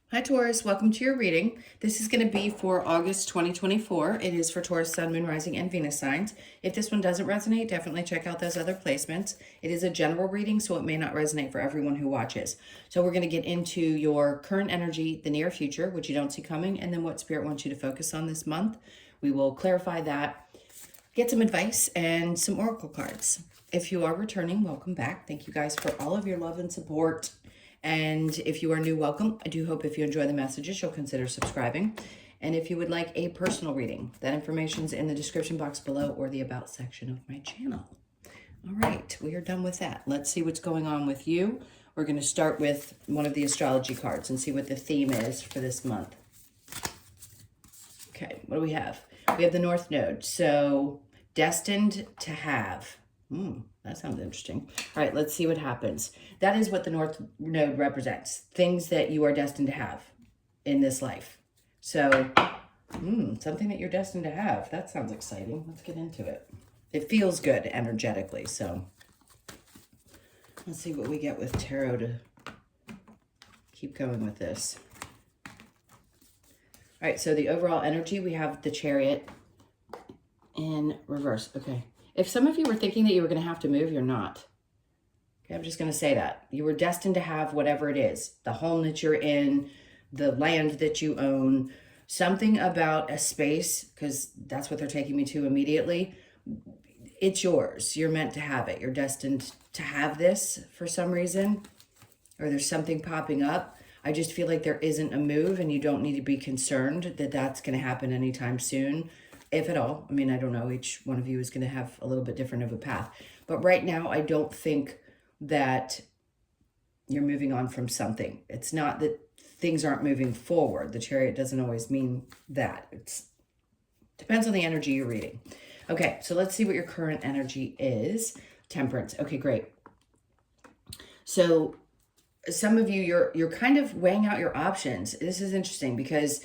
Hi Taurus, welcome to your reading. This is going to be for August 2024. It is for Taurus, Sun, Moon, Rising, and Venus signs. If this one doesn't resonate, definitely check out those other placements. It is a general reading, so it may not resonate for everyone who watches. So we're going to get into your current energy, the near future, which you don't see coming, and then what Spirit wants you to focus on this month. We will clarify that, get some advice, and some oracle cards. If you are returning, welcome back. Thank you guys for all of your love and support. And if you are new, welcome. I do hope if you enjoy the messages, you'll consider subscribing. And if you would like a personal reading, that information's in the description box below or the about section of my channel. All right, we are done with that. Let's see what's going on with you. We're going to start with one of the astrology cards and see what the theme is for this month. Okay, what do we have? We have the North Node. So, destined to have. That sounds interesting. All right, let's see what happens. That is what the North Node represents. Things that you are destined to have in this life. So, something that you're destined to have. That sounds exciting. Let's get into it. It feels good energetically, so let's see what we get with tarot to keep going with this. All right, so the overall energy, we have the Chariot in reverse. Okay. If some of you were thinking that you were going to have to move, you're not. Okay, I'm just going to say that. You were destined to have whatever it is. The home that you're in, the land that you own, something about a space, because that's what they're taking me to immediately. It's yours. You're meant to have it. You're destined to have this for some reason, or there's something popping up. I just feel like there isn't a move, and you don't need to be concerned that that's going to happen anytime soon. If at all. I mean, I don't know. Each one of you is going to have a little bit different of a path. But right now, I don't think that you're moving on from something. It's not that things aren't moving forward. The Chariot doesn't always mean that. It depends on the energy you're reading. Okay, so let's see what your current energy is. Temperance. Okay, great. So some of you, you're kind of weighing out your options. This is interesting because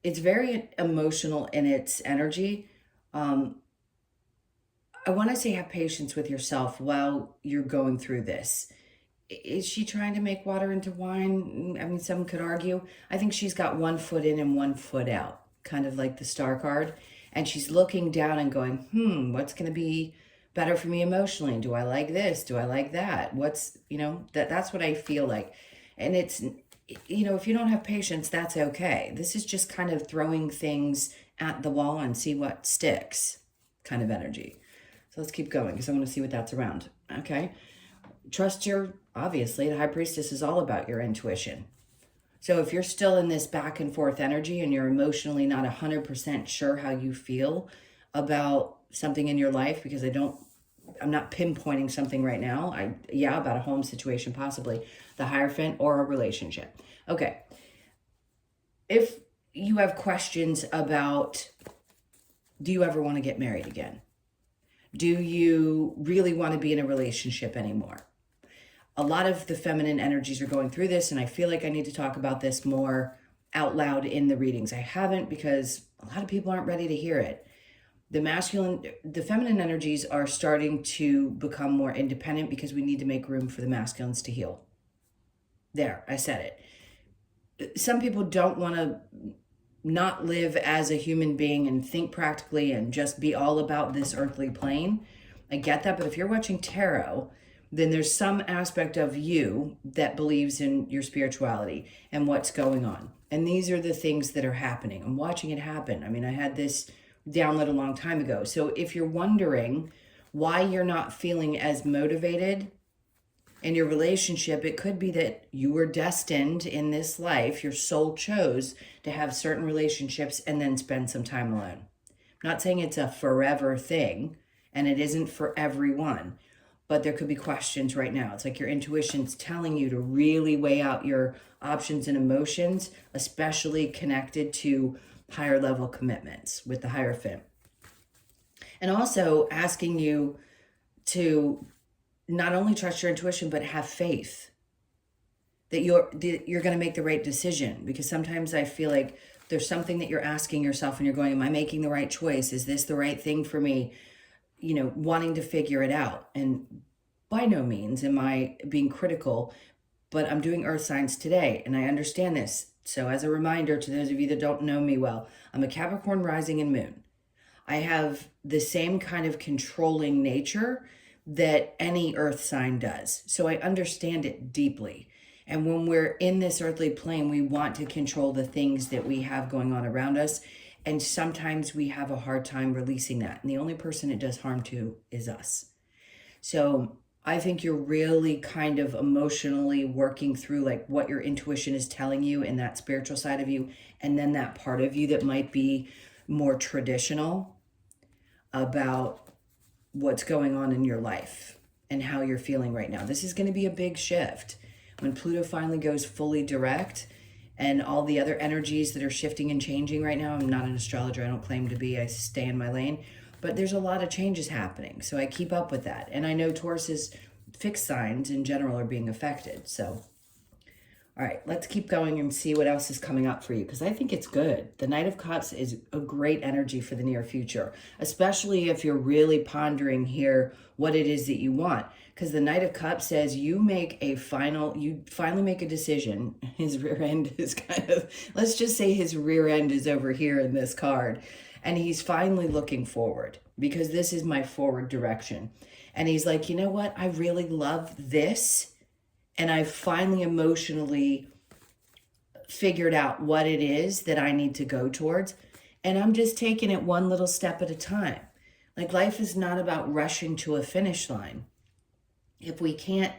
it's very emotional in its energy. I want to say have patience with yourself while you're going through this. Is she trying to make water into wine? I mean, some could argue. I think she's got one foot in and one foot out, kind of like the Star card. And she's looking down and going, what's going to be better for me emotionally? Do I like this? Do I like that? What's, that's what I feel like. And it's, if you don't have patience, that's okay. This is just kind of throwing things at the wall and see what sticks kind of energy. So let's keep going because I want to see what that's around. Okay. Trust obviously, the High Priestess is all about your intuition. So if you're still in this back and forth energy and you're emotionally not 100% sure how you feel about something in your life, because I'm not pinpointing something right now. About a home situation, possibly the Hierophant or a relationship. Okay. If you have questions about, do you ever want to get married again? Do you really want to be in a relationship anymore? A lot of the feminine energies are going through this, and I feel like I need to talk about this more out loud in the readings. I haven't because a lot of people aren't ready to hear it. The feminine energies are starting to become more independent because we need to make room for the masculines to heal. There, I said it. Some people don't want to not live as a human being and think practically and just be all about this earthly plane. I get that, but if you're watching tarot, then there's some aspect of you that believes in your spirituality and what's going on. And these are the things that are happening. I'm watching it happen. I mean, I had this download a long time ago. So if you're wondering why you're not feeling as motivated in your relationship, it could be that you were destined in this life, your soul chose to have certain relationships and then spend some time alone. I'm not saying it's a forever thing, and it isn't for everyone, but there could be questions right now. It's like your intuition's telling you to really weigh out your options and emotions, especially connected to higher level commitments with the Hierophant. And also asking you to not only trust your intuition, but have faith that you're going to make the right decision. Because sometimes I feel like there's something that you're asking yourself and you're going, am I making the right choice? Is this the right thing for me? Wanting to figure it out. And by no means am I being critical, but I'm doing earth signs today and I understand this. So as a reminder to those of you that don't know me well, I'm a Capricorn rising and moon. I have the same kind of controlling nature that any earth sign does. So I understand it deeply. And when we're in this earthly plane, we want to control the things that we have going on around us. And sometimes we have a hard time releasing that. And the only person it does harm to is us. So I think you're really kind of emotionally working through like what your intuition is telling you in that spiritual side of you. And then that part of you that might be more traditional about what's going on in your life and how you're feeling right now. This is going to be a big shift. When Pluto finally goes fully direct and all the other energies that are shifting and changing right now, I'm not an astrologer, I don't claim to be, I stay in my lane, but there's a lot of changes happening. So I keep up with that. And I know Taurus's fixed signs in general are being affected. So, all right, let's keep going and see what else is coming up for you, because I think it's good. The Knight of Cups is a great energy for the near future, especially if you're really pondering here what it is that you want. Because the Knight of Cups says you finally make a decision. His rear end is kind of, let's just say his rear end is over here in this card. And he's finally looking forward, because this is my forward direction. And he's like, you know what? I really love this. And I've finally emotionally figured out what it is that I need to go towards. And I'm just taking it one little step at a time. Like, life is not about rushing to a finish line. If we can't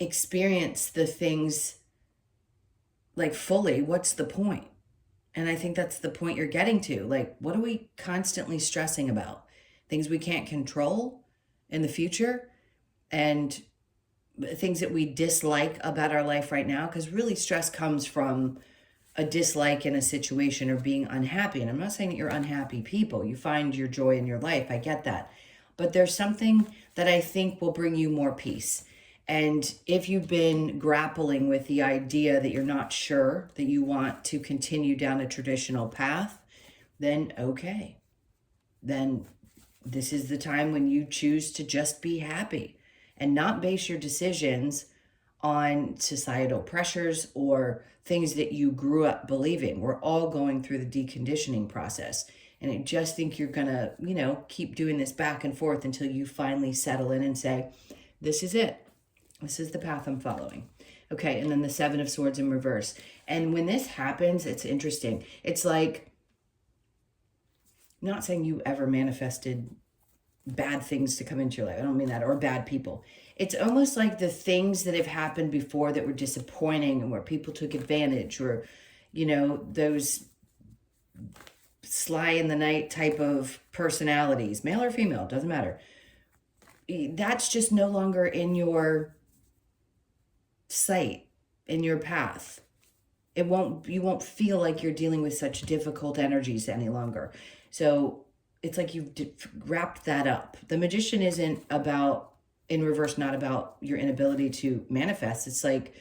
experience the things like fully, what's the point? And I think that's the point you're getting to. Like, what are we constantly stressing about? Things we can't control in the future, and things that we dislike about our life right now. Because really, stress comes from a dislike in a situation or being unhappy. And I'm not saying that you're unhappy people. You find your joy in your life. I get that. But there's something that I think will bring you more peace. And if you've been grappling with the idea that you're not sure that you want to continue down a traditional path, then okay. Then this is the time when you choose to just be happy and not base your decisions on societal pressures or things that you grew up believing. We're all going through the deconditioning process. And I just think you're going to, keep doing this back and forth until you finally settle in and say, this is it. This is the path I'm following. Okay, and then the Seven of Swords in reverse. And when this happens, it's interesting. It's like, I'm not saying you ever manifested bad things to come into your life. I don't mean that, or bad people. It's almost like the things that have happened before that were disappointing and where people took advantage, or, those sly in the night type of personalities, male or female, doesn't matter. That's just no longer in your sight, in your path. You won't feel like you're dealing with such difficult energies any longer. So it's like you've wrapped that up. The Magician isn't about, in reverse, not about your inability to manifest. It's like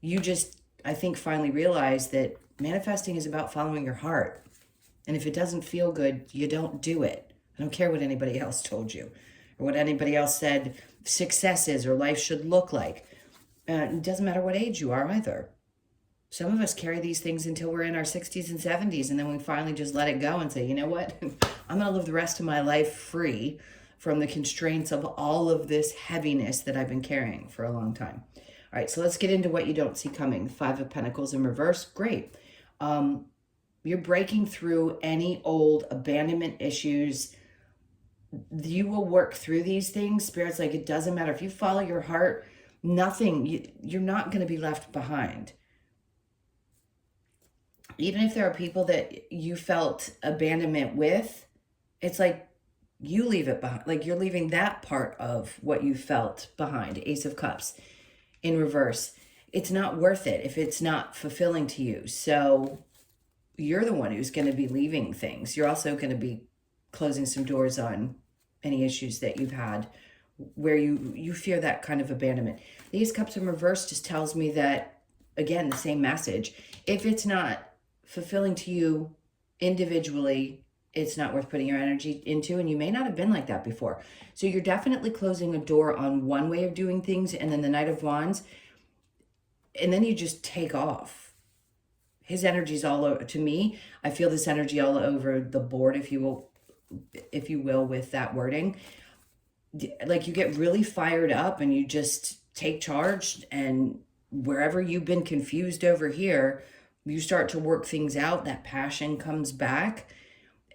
you just, I think, finally realized that manifesting is about following your heart. And if it doesn't feel good, you don't do it. I don't care what anybody else told you or what anybody else said success is or life should look like. It doesn't matter what age you are either. Some of us carry these things until we're in our 60s and 70s, and then we finally just let it go and say, you know what? I'm going to live the rest of my life free from the constraints of all of this heaviness that I've been carrying for a long time. All right, so let's get into what you don't see coming. Five of Pentacles in reverse. Great. You're breaking through any old abandonment issues. You will work through these things. Spirit's like, it doesn't matter. If you follow your heart, you're not going to be left behind. Even if there are people that you felt abandonment with, it's like you leave it behind. Like you're leaving that part of what you felt behind. Ace of Cups in reverse. It's not worth it if it's not fulfilling to you. So you're the one who's going to be leaving things. You're also going to be closing some doors on any issues that you've had where you fear that kind of abandonment. The Ace of Cups in reverse just tells me that, again, the same message. If it's not fulfilling to you individually, it's not worth putting your energy into, and you may not have been like that before. So you're definitely closing a door on one way of doing things, and then the Knight of Wands, and then you just take off. his energy's all over, to me, I feel this energy all over the board, if you will, with that wording. Like you get really fired up and you just take charge, and wherever you've been confused over here, you start to work things out. That passion comes back,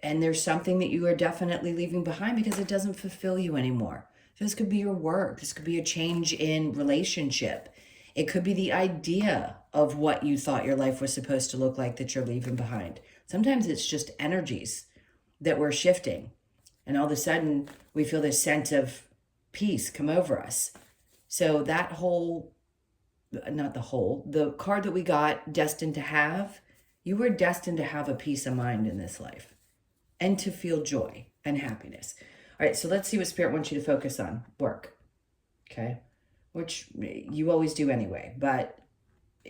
and there's something that you are definitely leaving behind because it doesn't fulfill you anymore. This could be your work. This could be a change in relationship. It could be the idea of what you thought your life was supposed to look like that you're leaving behind. Sometimes it's just energies that we're shifting. And all of a sudden, we feel this sense of peace come over us. So that the card that we got, destined to have, you were destined to have a peace of mind in this life and to feel joy and happiness. All right, so let's see what Spirit wants you to focus on. Work, okay? Which you always do anyway, but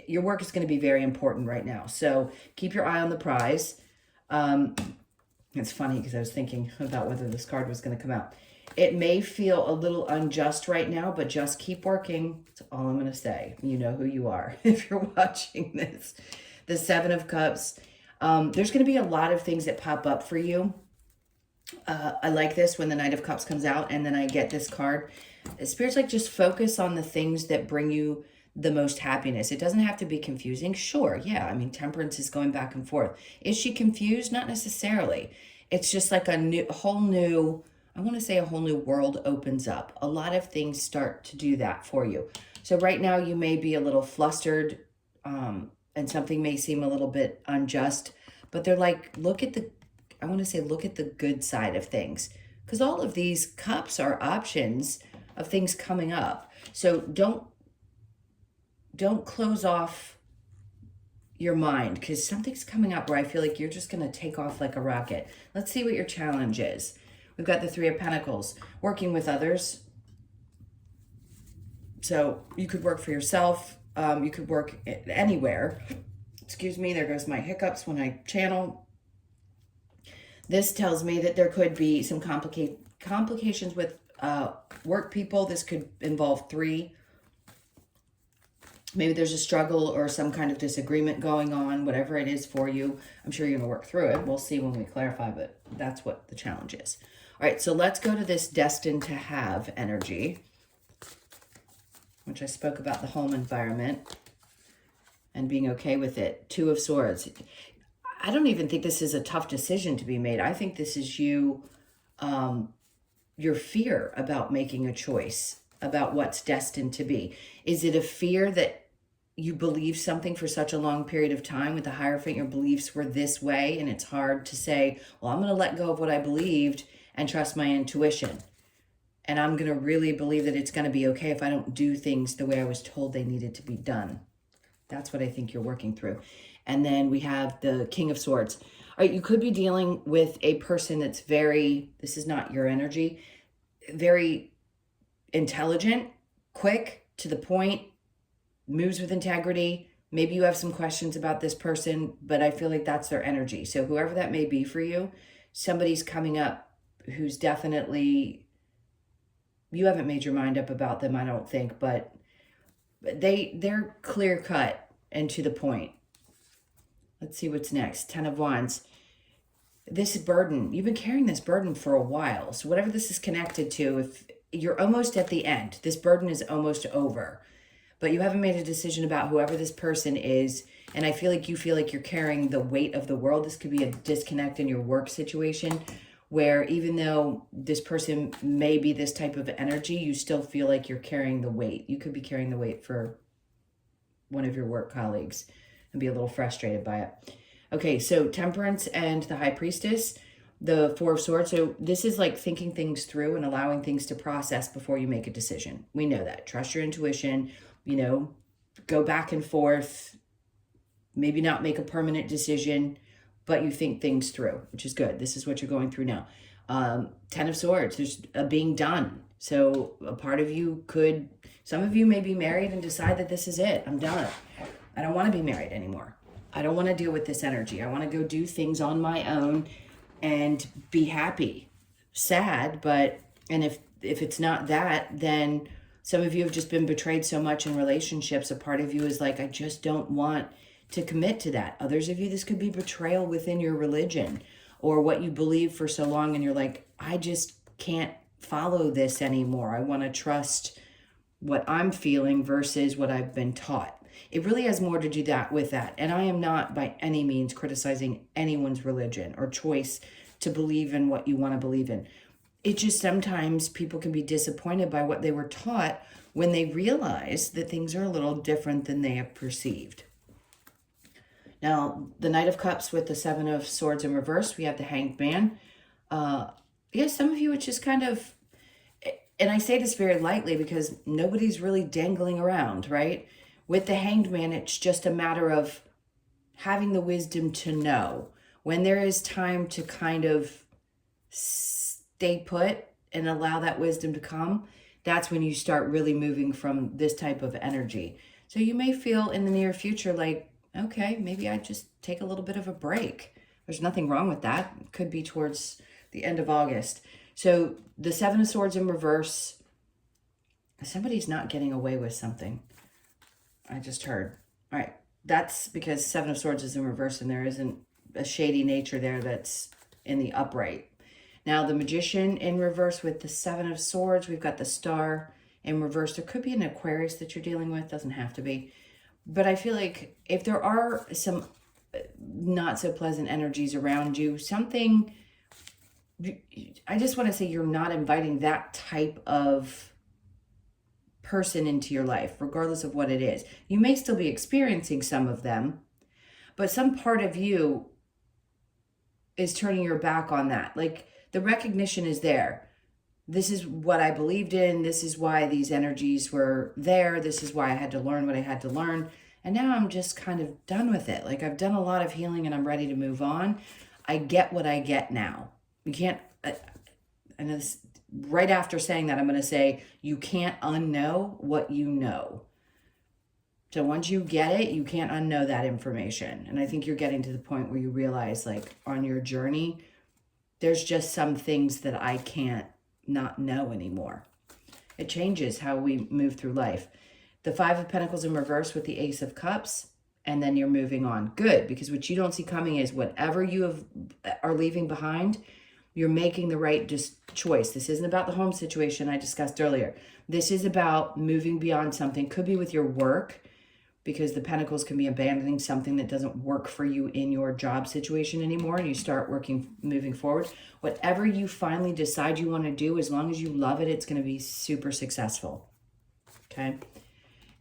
your work is going to be very important right now. So keep your eye on the prize. It's funny because I was thinking about whether this card was going to come out. It may feel a little unjust right now, but just keep working. That's all I'm going to say. You know who you are if you're watching this. The Seven of Cups. There's going to be a lot of things that pop up for you. I like this when the Knight of Cups comes out and then I get this card. Spirit's like, just focus on the things that bring you the most happiness. It doesn't have to be confusing. Sure, yeah. I mean, Temperance is going back and forth. Is she confused? Not necessarily. It's just like a whole new world opens up. A lot of things start to do that for you. So right now you may be a little flustered, and something may seem a little bit unjust, but they're like, look at the good side of things. Because all of these cups are options of things coming up. So don't close off your mind, because something's coming up where I feel like you're just going to take off like a rocket. Let's see what your challenge is. We've got the Three of Pentacles, working with others. So you could work for yourself. You could work anywhere. Excuse me, there goes my hiccups when I channel. This tells me that there could be some complications with work people. This could involve three. Maybe there's a struggle or some kind of disagreement going on, whatever it is for you. I'm sure you're going to work through it. We'll see when we clarify, but that's what the challenge is. All right, so let's go to this destined to have energy, which I spoke about the home environment and being okay with it. Two of Swords. I don't even think this is a tough decision to be made. I think this is you, your fear about making a choice about what's destined to be. Is it a fear that you believe something for such a long period of time? With the Hierophant, your beliefs were this way, and it's hard to say, well, I'm going to let go of what I believed and trust my intuition. And I'm going to really believe that it's going to be okay if I don't do things the way I was told they needed to be done. That's what I think you're working through. And then we have the King of Swords. All right, you could be dealing with a person that's this is not your energy, very intelligent, quick, to the point, moves with integrity. Maybe you have some questions about this person, but I feel like that's their energy. So whoever that may be for you, somebody's coming up who's definitely, you haven't made your mind up about them, I don't think, but they're clear cut and to the point. Let's see what's next. Ten of Wands. This burden, you've been carrying this burden for a while. So whatever this is connected to, if you're almost at the end, this burden is almost over, but you haven't made a decision about whoever this person is. And I feel like you feel like you're carrying the weight of the world. This could be a disconnect in your work situation where even though this person may be this type of energy, you still feel like you're carrying the weight. You could be carrying the weight for one of your work colleagues and be a little frustrated by it. Okay, so Temperance and the High Priestess, the Four of Swords. So this is like thinking things through and allowing things to process before you make a decision. We know that. Trust your intuition, go back and forth, maybe not make a permanent decision, but you think things through, which is good. This is what you're going through now. Ten of Swords, there's a being done. So a part of you some of you may be married and decide that this is it. I'm done. I don't want to be married anymore. I don't want to deal with this energy. I want to go do things on my own and be happy. Sad, and if it's not that, then some of you have just been betrayed so much in relationships. A part of you is like, I just don't want to commit to that. Others of you, this could be betrayal within your religion or what you believe for so long, and you're like, I just can't follow this anymore. I want to trust what I'm feeling versus what I've been taught. It really has more to do that with that. And I am not by any means criticizing anyone's religion or choice to believe in what you want to believe in. It just sometimes people can be disappointed by what they were taught when they realize that things are a little different than they have perceived. Now, the Knight of Cups with the Seven of Swords in reverse, we have the Hanged Man. Yeah, some of you, it's just kind of, and I say this very lightly because nobody's really dangling around, right? With the Hanged Man, it's just a matter of having the wisdom to know when there is time to kind of stay put and allow that wisdom to come. That's when you start really moving from this type of energy. So you may feel in the near future like, okay, maybe I just take a little bit of a break. There's nothing wrong with that. It could be towards the end of August. So the Seven of Swords in reverse, somebody's not getting away with something. I just heard. All right. That's because Seven of Swords is in reverse and there isn't a shady nature there that's in the upright. Now the Magician in reverse with the Seven of Swords, we've got the Star in reverse. There could be an Aquarius that you're dealing with. Doesn't have to be. But I feel like if there are some not so pleasant energies around you, something, I just want to say you're not inviting that type of person into your life, regardless of what it is. You may still be experiencing some of them, but some part of you is turning your back on that. Like the recognition is there. This is what I believed in. This is why these energies were there. This is why I had to learn what I had to learn. And now I'm just kind of done with it. Like I've done a lot of healing and I'm ready to move on. I get what I get now. You can't, and this, right after saying that, I'm going to say, you can't unknow what you know. So once you get it, you can't unknow that information. And I think you're getting to the point where you realize, like, on your journey, there's just some things that I can't not know anymore. It changes how we move through life. The Five of Pentacles in reverse with the Ace of Cups, and then you're moving on. Good, because what you don't see coming is whatever you are leaving behind, you're making the right choice. This isn't about the home situation I discussed earlier. This is about moving beyond something. Could be with your work, because the Pentacles can be abandoning something that doesn't work for you in your job situation anymore, and you start moving forward. Whatever you finally decide you want to do, as long as you love it, it's going to be super successful. Okay?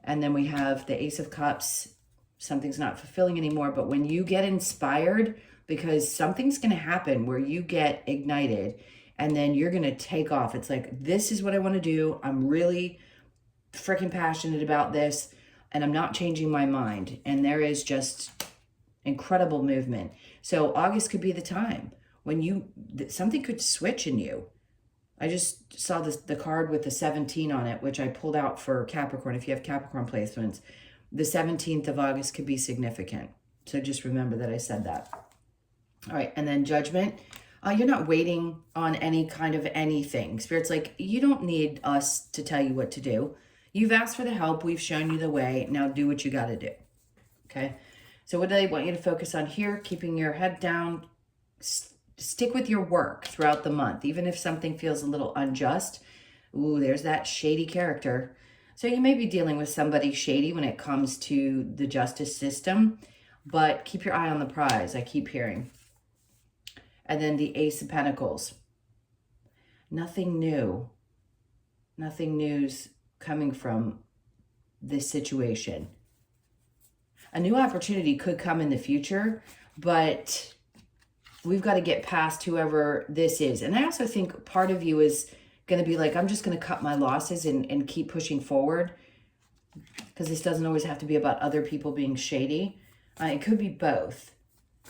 And then we have the Ace of Cups. Something's not fulfilling anymore, but when you get inspired, because something's going to happen where you get ignited and then you're going to take off. It's like, this is what I want to do. I'm really freaking passionate about this and I'm not changing my mind. And there is just incredible movement. So August could be the time when something could switch in you. I just saw the card with the 17 on it, which I pulled out for Capricorn. If you have Capricorn placements, the 17th of August could be significant. So just remember that I said that. All right, and then Judgment. You're not waiting on any kind of anything. Spirit's like, you don't need us to tell you what to do. You've asked for the help. We've shown you the way. Now do what you got to do. Okay? So what do they want you to focus on here? Keeping your head down. Stick with your work throughout the month, even if something feels a little unjust. Ooh, there's that shady character. So you may be dealing with somebody shady when it comes to the justice system, but keep your eye on the prize, I keep hearing. And then the Ace of Pentacles. Nothing new. Nothing new's coming from this situation. A new opportunity could come in the future, but we've got to get past whoever this is. And I also think part of you is going to be like, I'm just going to cut my losses and keep pushing forward, because this doesn't always have to be about other people being shady. It could be both.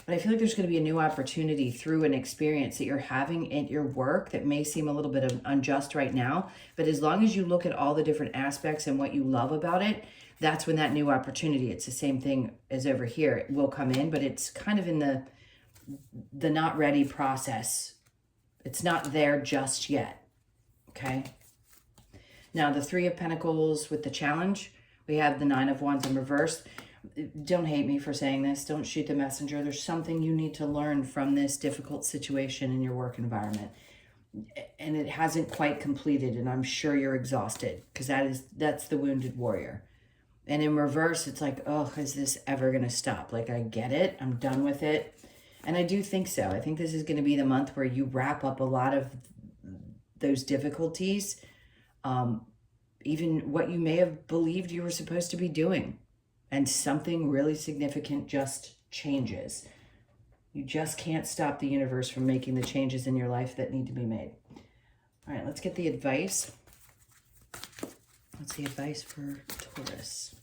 But I feel like there's going to be a new opportunity through an experience that you're having at your work that may seem a little bit unjust right now. But as long as you look at all the different aspects and what you love about it, that's when that new opportunity, it's the same thing as over here, it will come in, but it's kind of in the not ready process. It's not there just yet. Okay. Now the Three of Pentacles with the challenge, we have the Nine of Wands in reverse. Don't hate me for saying this. Don't shoot the messenger. There's something you need to learn from this difficult situation in your work environment. And it hasn't quite completed, and I'm sure you're exhausted, because that's the wounded warrior. And in reverse, it's like, oh, is this ever going to stop? Like, I get it. I'm done with it. And I do think so. I think this is going to be the month where you wrap up a lot of those difficulties, even what you may have believed you were supposed to be doing. And something really significant just changes. You just can't stop the universe from making the changes in your life that need to be made. All right, let's get the advice. What's the advice for Taurus?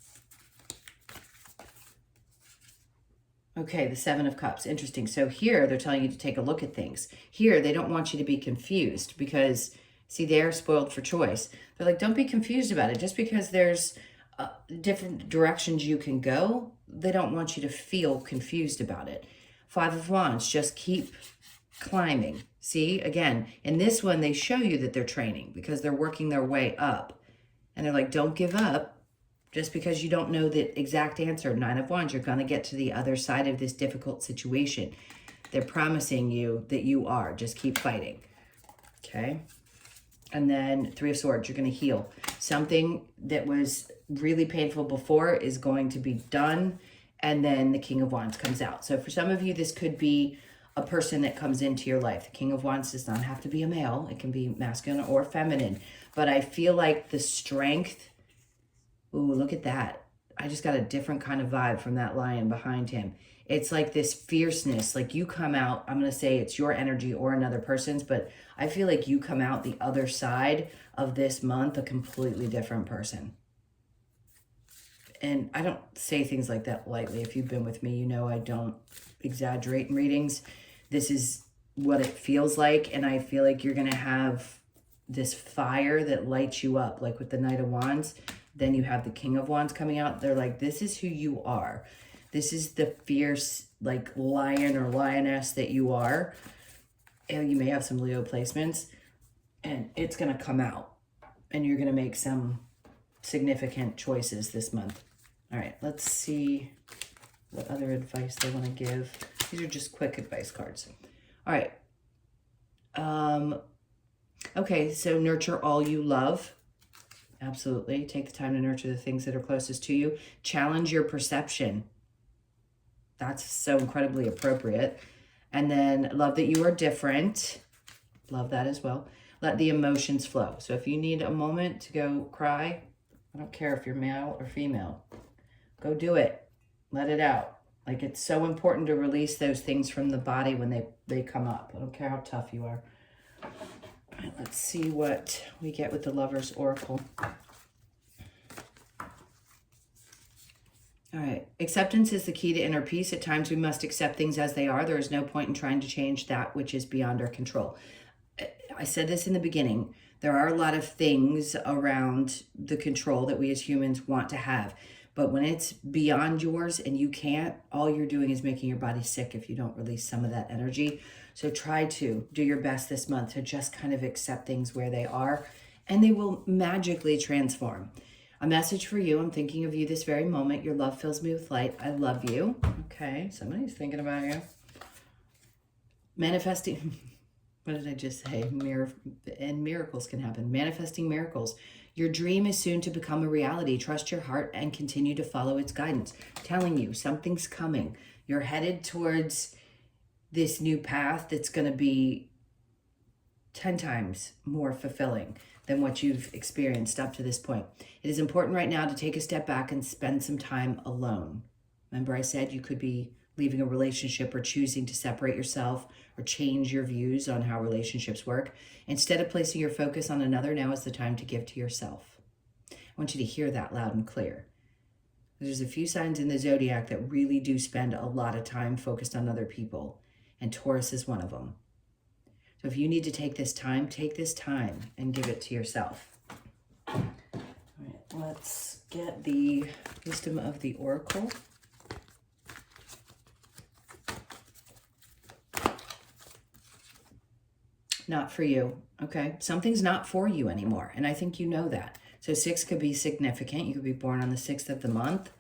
Okay, the Seven of Cups. Interesting. So here they're telling you to take a look at things. Here they don't want you to be confused because, see, they're spoiled for choice. They're like, don't be confused about it. Just because there's different directions you can go, they don't want you to feel confused about it. Five of Wands, just keep climbing. See, again, in this one, they show you that they're training because they're working their way up. And they're like, don't give up just because you don't know the exact answer. Nine of Wands, you're going to get to the other side of this difficult situation. They're promising you that you are. Just keep fighting. Okay? And then Three of Swords, you're going to heal. Something that was really painful before is going to be done. And then the King of Wands comes out. So for some of you, this could be a person that comes into your life. The King of Wands does not have to be a male. It can be masculine or feminine. But I feel like the strength, ooh, look at that. I just got a different kind of vibe from that lion behind him. It's like this fierceness, like you come out, I'm going to say it's your energy or another person's, but I feel like you come out the other side of this month a completely different person. And I don't say things like that lightly. If you've been with me, you know I don't exaggerate in readings. This is what it feels like, and I feel like you're going to have this fire that lights you up, like with the Knight of Wands. Then you have the King of Wands coming out. They're like, this is who you are. This is the fierce, like, lion or lioness that you are. And you may have some Leo placements, and it's going to come out. And you're going to make some significant choices this month. All right, let's see what other advice they want to give. These are just quick advice cards. All right. Okay, so nurture all you love. Absolutely. Take the time to nurture the things that are closest to you. Challenge your perception. That's so incredibly appropriate. And then love that you are different. Love that as well. Let the emotions flow. So if you need a moment to go cry, I don't care if you're male or female, go do it. Let it out. Like, it's so important to release those things from the body when they come up. I don't care how tough you are. All right, let's see what we get with the Lover's Oracle. All right. Acceptance is the key to inner peace. At times we must accept things as they are. There is no point in trying to change that which is beyond our control. I said this in the beginning. There are a lot of things around the control that we as humans want to have. But when it's beyond yours and you can't, all you're doing is making your body sick if you don't release some of that energy. So try to do your best this month to just kind of accept things where they are, and they will magically transform. A message for you. I'm thinking of you this very moment. Your love fills me with light. I love you. Okay, somebody's thinking about you. Manifesting. What did I just say? And miracles can happen. Manifesting miracles. Your dream is soon to become a reality. Trust your heart and continue to follow its guidance. Telling you, something's coming. You're headed towards this new path that's going to be 10 times more fulfilling than what you've experienced up to this point. It is important right now to take a step back and spend some time alone. Remember I said you could be leaving a relationship or choosing to separate yourself or change your views on how relationships work. Instead of placing your focus on another, now is the time to give to yourself. I want you to hear that loud and clear. There's a few signs in the zodiac that really do spend a lot of time focused on other people, and Taurus is one of them. So if you need to take this time and give it to yourself. All right, let's get the wisdom of the Oracle. Not for you, okay? Something's not for you anymore, and I think you know that. So 6 could be significant. You could be born on the 6th of the month.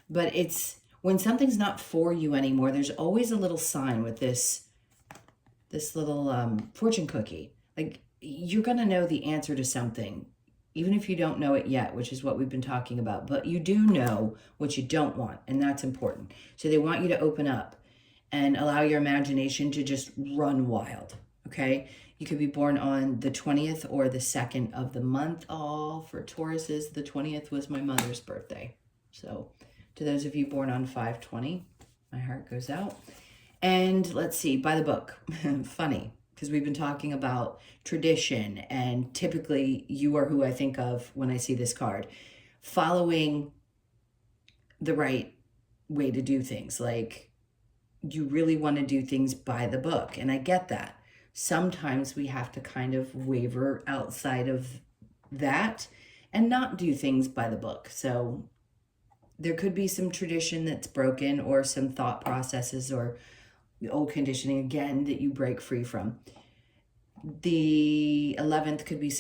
But it's when something's not for you anymore, there's always a little sign with this little fortune cookie. Like, you're going to know the answer to something, even if you don't know it yet, which is what we've been talking about. But you do know what you don't want, and that's important. So they want you to open up and allow your imagination to just run wild, okay? You could be born on the 20th or the 2nd of the month. Oh, for Tauruses, the 20th was my mother's birthday. So to those of you born on 5/20, my heart goes out. And let's see, by the book. Funny, because we've been talking about tradition, and typically you are who I think of when I see this card. Following the right way to do things. Like, you really want to do things by the book, and I get that. Sometimes we have to kind of waver outside of that and not do things by the book. So there could be some tradition that's broken, or some thought processes or old conditioning, again, that you break free from. The 11th could be a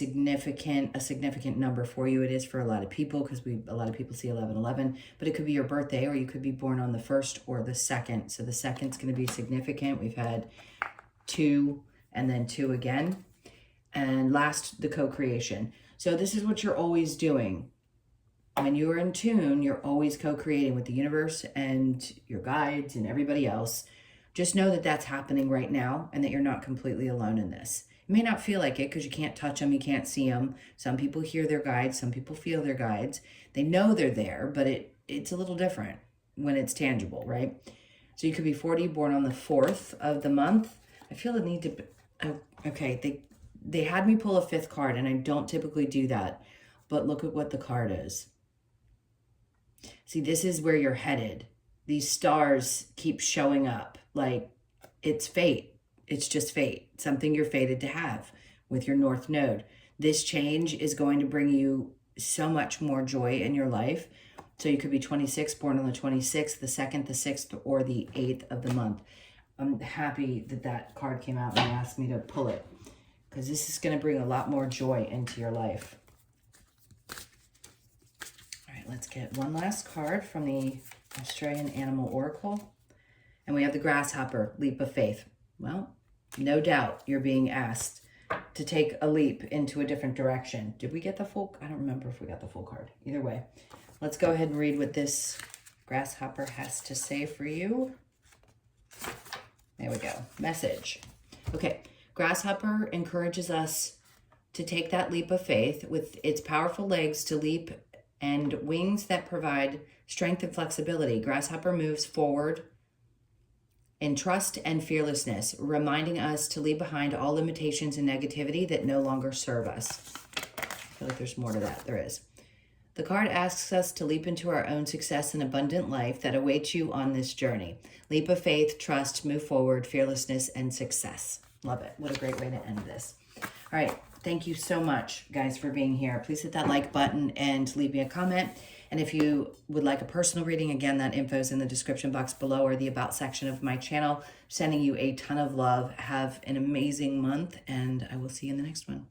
significant number for you. It is for a lot of people, because a lot of people see 1111, but it could be your birthday, or you could be born on the 1st or the 2nd. So the 2nd's going to be significant. We've had 2 and then 2 again. And last, the co-creation. So this is what you're always doing. When you're in tune, you're always co-creating with the universe and your guides and everybody else. Just know that that's happening right now, and that you're not completely alone in this. It may not feel like it, because you can't touch them, you can't see them. Some people hear their guides, some people feel their guides. They know they're there, but it's a little different when it's tangible, right? So you could be 40, born on the 4th of the month. I feel the need to, oh, okay, they had me pull a 5th card, and I don't typically do that, but look at what the card is. See, this is where you're headed. These stars keep showing up. Like, it's fate. It's just fate. Something you're fated to have with your North Node. This change is going to bring you so much more joy in your life. So you could be 26, born on the 26th, the 2nd, the 6th, or the 8th of the month. I'm happy that that card came out and asked me to pull it, because this is going to bring a lot more joy into your life. All right, let's get one last card from the Australian Animal Oracle. And we have the grasshopper, leap of faith. Well, no doubt you're being asked to take a leap into a different direction. Did we get the full? I don't remember if we got the full card. Either way, let's go ahead and read what this grasshopper has to say for you. There we go. Message. Okay. Grasshopper encourages us to take that leap of faith with its powerful legs to leap and wings that provide strength and flexibility. Grasshopper moves forward in trust and fearlessness, reminding us to leave behind all limitations and negativity that no longer serve us. I feel like there's more to that. There is. The card asks us to leap into our own success and abundant life that awaits you on this journey. Leap of faith, trust, move forward, fearlessness, and success. Love it. What a great way to end this. All right. Thank you so much, guys, for being here. Please hit that like button and leave me a comment. And if you would like a personal reading, again, that info is in the description box below, or the About section of my channel. Sending you a ton of love. Have an amazing month, and I will see you in the next one.